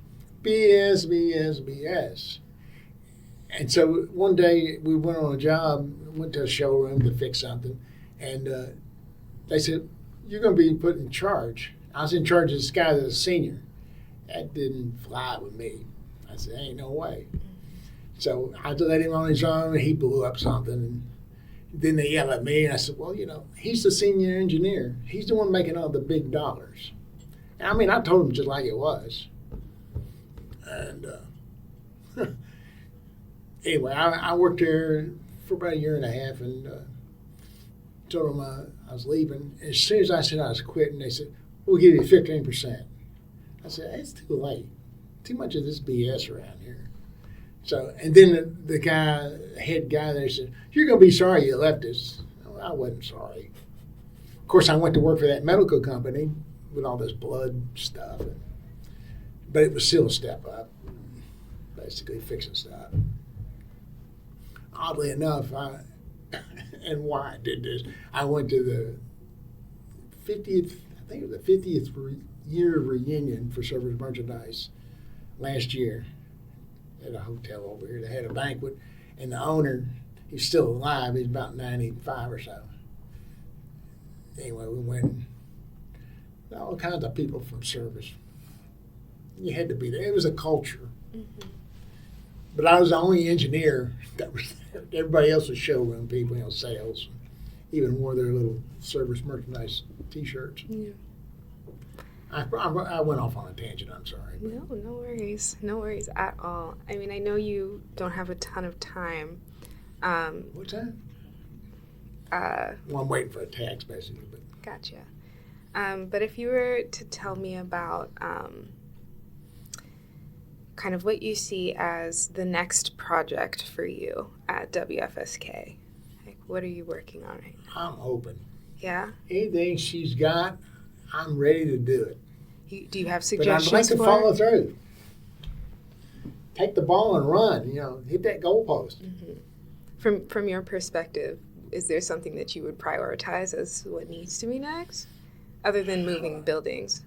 BS, BS, BS. And so one day we went on a job, went to a showroom to fix something, and they said, "You're going to be put in charge." I was in charge of this guy that was a senior. That didn't fly with me. I said, "Ain't no way." So I let him on his own, and he blew up something. And then they yelled at me, and I said, "Well, he's the senior engineer. He's the one making all the big dollars." And I mean, I told him just like it was. And anyway, I worked there for about a year and a half, and told them I was leaving. And as soon as I said I was quitting, they said, "We'll give you 15%. I said, "It's too late. Too much of this BS around here." So, and then the head guy there said, "You're going to be sorry you left us." Well, I wasn't sorry. Of course, I went to work for that medical company with all this blood stuff, but it was still a step up, basically fixing stuff. Oddly enough, and why I did this, I went to the 50th, I think it was the 50th year reunion for Service Merchandise last year at a hotel over here. They had a banquet, and the owner, he's still alive, he's about 95 or so. Anyway, we went, all kinds of people from service. You had to be there. It was a culture. Mm-hmm. But I was the only engineer that was there. Everybody else was showroom people, sales. Even wore their little service merchandise T-shirts. Yeah. I went off on a tangent. I'm sorry. No worries. No worries at all. I mean, I know you don't have a ton of time. What's that? Well, I'm waiting for a text, basically. But. Gotcha. But if you were to tell me about kind of what you see as the next project for you at WFSK, like what are you working on right now? I'm open. Yeah? Anything she's got, I'm ready to do it. Do you have suggestions? But I'd like to follow through. Take the ball and run, hit that goalpost. Mm-hmm. From your perspective, is there something that you would prioritize as what needs to be next? Other than moving buildings?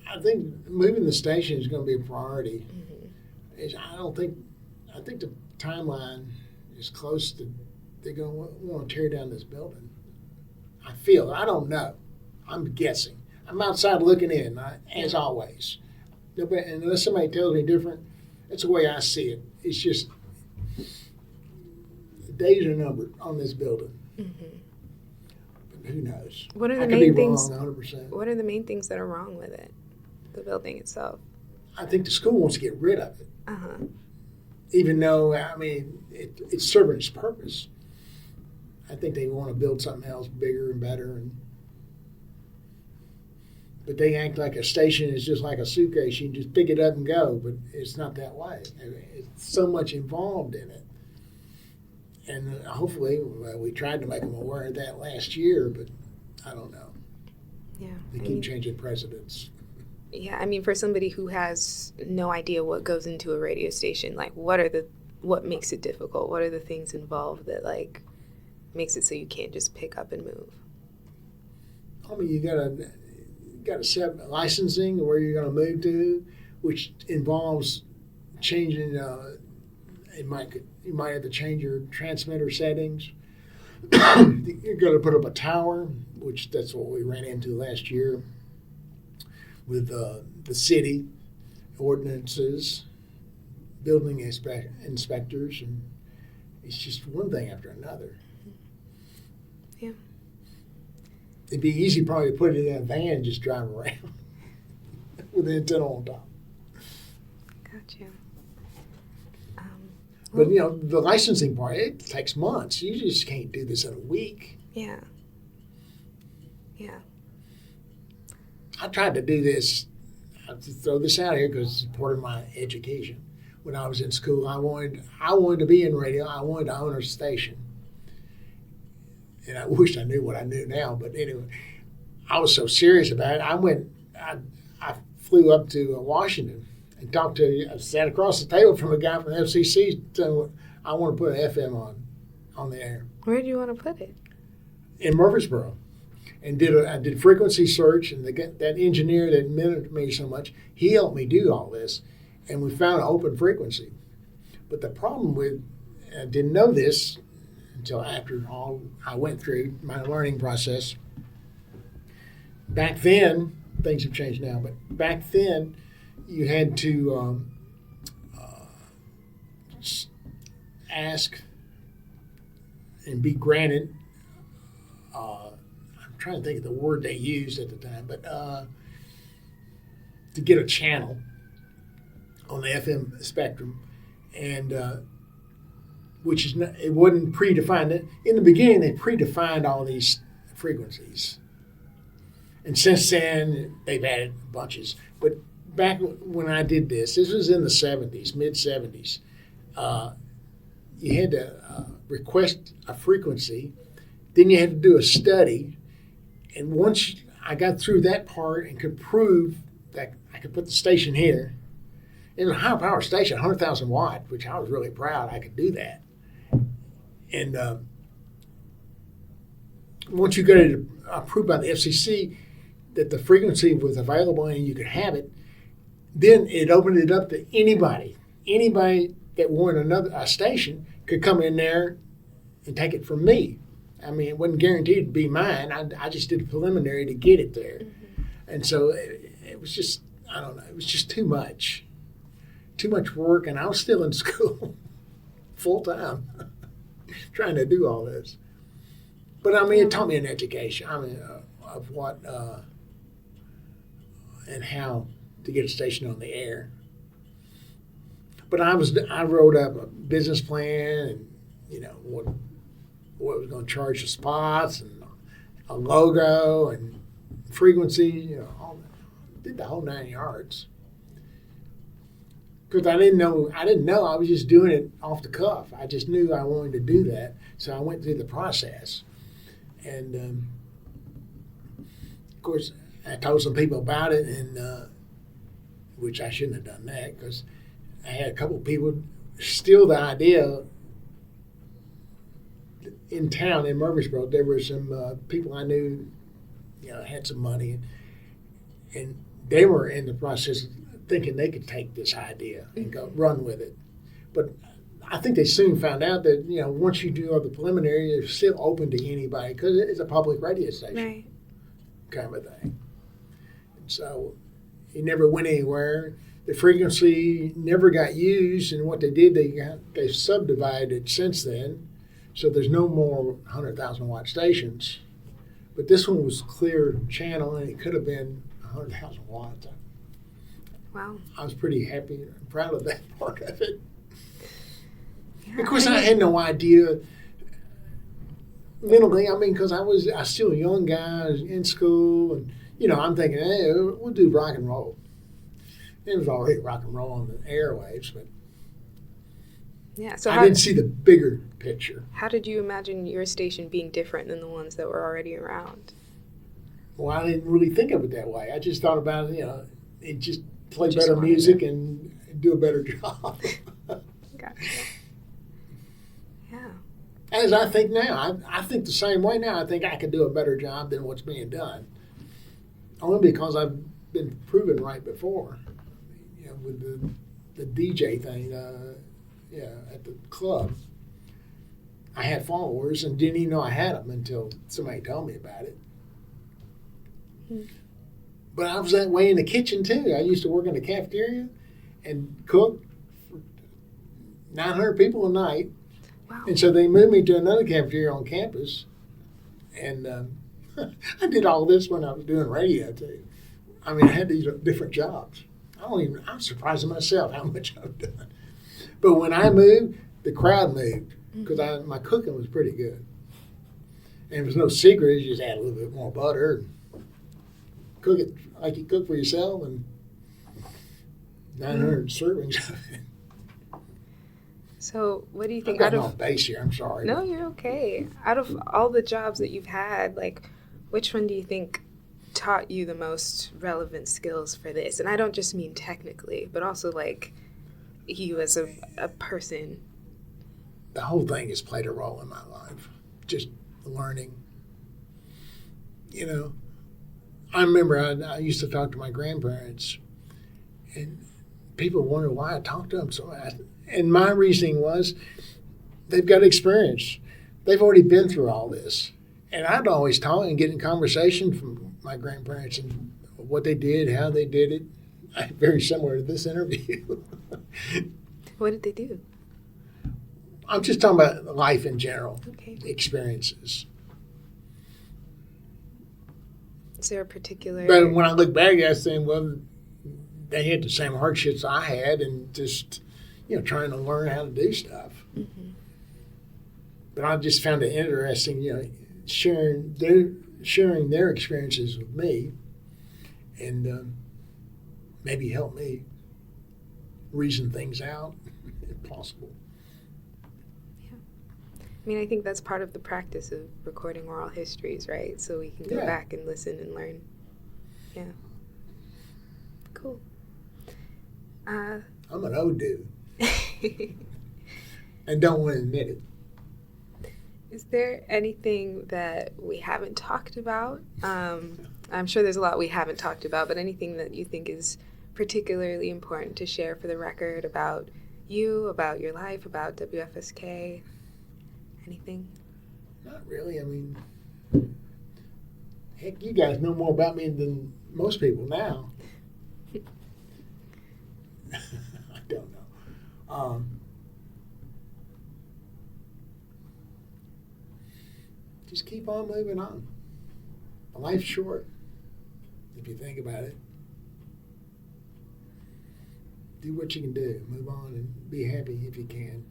I think moving the station is going to be a priority. Mm-hmm. I think the timeline is close to, they're going to want to tear down this building. I feel, I don't know. I'm guessing. I'm outside looking in, as always. And unless somebody tells me different, that's the way I see it. It's just, the days are numbered on this building. Mm-hmm. Who knows? What are the main things? 100%. What are the main things that are wrong with it, the building itself? I think the school wants to get rid of it. Even though, it's serving its purpose. I think they want to build something else bigger and better. But they act like a station is just like a suitcase. You can just pick it up and go, but it's not that way. It's so much involved in it. And hopefully, we tried to make them aware of that last year, but I don't know. Yeah. They keep changing precedents. Yeah, for somebody who has no idea what goes into a radio station, like what makes it difficult? What are the things involved that makes it so you can't just pick up and move? You gotta set licensing where you're going to move to, which involves changing. You might have to change your transmitter settings. You're going to put up a tower, which that's what we ran into last year with the city ordinances, building inspectors, and it's just one thing after another. Yeah. It'd be easy probably to put it in a van and just drive around with the antenna on top. Gotcha. But, you know, the licensing part, it takes months. You just can't do this in a week. Yeah. Yeah. I tried to do this, I'll just throw this out here because it's part of my education. When I was in school, I wanted to be in radio. I wanted to own a station. And I wish I knew what I knew now. But anyway, I was so serious about it. I flew up to Washington and I sat across the table from a guy from the FCC telling me I want to put an FM on the air. Where do you want to put it? In Murfreesboro. And I did frequency search, and that engineer that mentored me so much, he helped me do all this, and we found an open frequency. But the problem I didn't know this until after all I went through my learning process. Back then, things have changed now, but back then you had to ask and be granted. I'm trying to think of the word they used at the time, but to get a channel on the FM spectrum, and which is not, it wasn't predefined. In the beginning, they predefined all these frequencies, and since then they've added bunches. But back when I did this was in the 70s, mid 70s. You had to request a frequency, then you had to do a study, and once I got through that part and could prove that I could put the station here, it was a high power station, 100,000 watt, which I was really proud I could do that. And once you got it approved by the FCC that the frequency was available and you could have it, then it opened it up to anybody. Anybody that wanted a station could come in there and take it from me. I mean, it wasn't guaranteed to be mine. I just did a preliminary to get it there. Mm-hmm. And so it was just, I don't know, it was just too much work. And I was still in school full time trying to do all this. But I mean, it taught me an education, of what and how to get a station on the air. But I wrote up a business plan and, you know, what was going to charge the spots and a logo and frequency, you know, did the whole 9 yards. Because I didn't know, I was just doing it off the cuff. I just knew I wanted to do that, so I went through the process. And, of course, I told some people about it, and which I shouldn't have done that, because I had a couple of people steal the idea. In town, in Murfreesboro, there were some people I knew, you know, had some money, and they were in the process of thinking they could take this idea and go run with it. But I think they soon found out that, you know, once you do all the preliminary, it's still open to anybody because it's a public radio station, right, kind of a thing. And so it never went anywhere. The frequency never got used, and what they did, they subdivided it since then. So there's no more 100,000 watt stations. But this one was clear channel, and it could have been 100,000 watts. Wow. I was pretty happy and proud of that part of it. Yeah, of course, I had no idea mentally. I mean, because I was still a young guy, I was in school, and, you know, I'm thinking, hey, we'll do rock and roll. It was already rock and roll on the airwaves, but yeah, so I didn't see the bigger picture. How did you imagine your station being different than the ones that were already around? Well, I didn't really think of it that way. I just thought about it, you know, it just play better music and do a better job. Gotcha. Yeah. As I think now. I think the same way now. I think I could do a better job than what's being done. Only because I've been proven right before. You know, with the DJ thing, at the club. I had followers and didn't even know I had them until somebody told me about it. But I was that way in the kitchen too. I used to work in the cafeteria and cook for 900 people a night. Wow. And so they moved me to another cafeteria on campus. And I did all this when I was doing radio too. I mean, I had these different jobs. I'm surprised at myself how much I've done. But when I moved, the crowd moved because my cooking was pretty good. And it was no secret. You just add a little bit more butter and cook it like you cook for yourself, and 900 servings of it. So what do you think? I've gotten off base here. I'm sorry. No, you're okay. Out of all the jobs that you've had, like, which one do you think taught you the most relevant skills for this? And I don't just mean technically, but also like you as a person. The whole thing has played a role in my life. Just learning. You know, I remember I used to talk to my grandparents, and people wonder why I talked to them so much. And my reasoning was, they've got experience. They've already been through all this. And I'd always talk and get in conversation from my grandparents and what they did, how they did it. Very similar to this interview. What did they do? I'm just talking about life in general, Okay. experiences. Is there a particular... But when I look back, I think, well, they had the same hardships I had, and just, trying to learn how to do stuff. Mm-hmm. But I just found it interesting, sharing their experiences with me, and maybe help me reason things out if possible. I mean, I think that's part of the practice of recording oral histories, right? So we can go back and listen and learn. Yeah. Cool. I'm an old dude. And don't want to admit it. Is there anything that we haven't talked about? I'm sure there's a lot we haven't talked about, but anything that you think is particularly important to share for the record about you, about your life, about WFSK? Anything? Not really. I mean, heck, you guys know more about me than most people now. I don't know. Just keep on moving on. Life's short, if you think about it. Do what you can do. Move on and be happy if you can.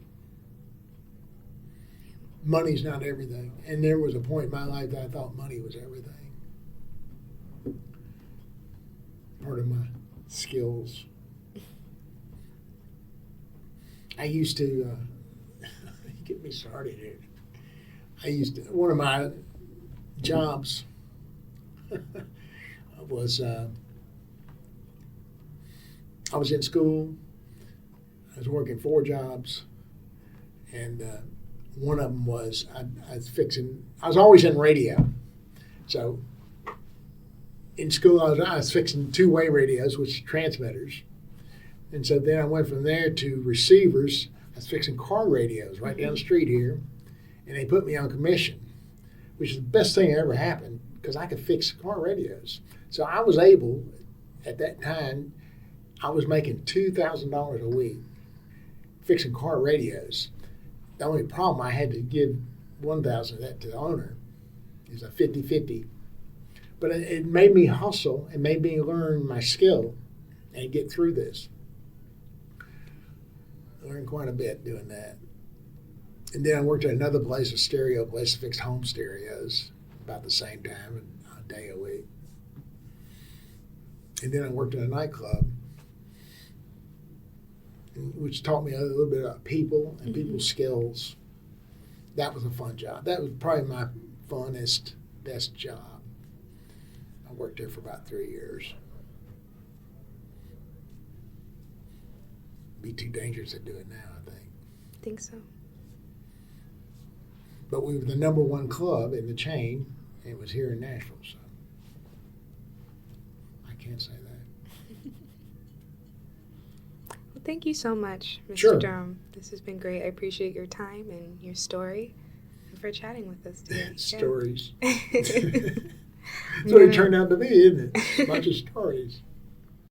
Money's not everything. And there was a point in my life that I thought money was everything. Part of my skills. I used to, you get me started here. One of my jobs was, I was in school. I was working 4 jobs. And one of them was I was always in radio. So in school, I was fixing 2-way radios, which are transmitters. And so then I went from there to receivers. I was fixing car radios right down the street here. And they put me on commission, which is the best thing that ever happened because I could fix car radios. So I was able, at that time, I was making $2,000 a week fixing car radios. The only problem, I had to give $1,000 of that to the owner. It was a 50-50. But it made me hustle. It made me learn my skill and get through this. I learned quite a bit doing that. And then I worked at another place, a stereo place, fixed home stereos about the same time, a day a week. And then I worked at a nightclub, which taught me a little bit about people and people's skills. That was a fun job. That was probably my funnest, best job. I worked there for about 3 years. Be too dangerous to do it now, I think. I think so. But we were the number 1 club in the chain, and it was here in Nashville, so I can't say that. Well, thank you so much, Mr. Sure. Durham. This has been great. I appreciate your time and your story and for chatting with us today. Stories. That's what it turned out to be, isn't it? A bunch of stories.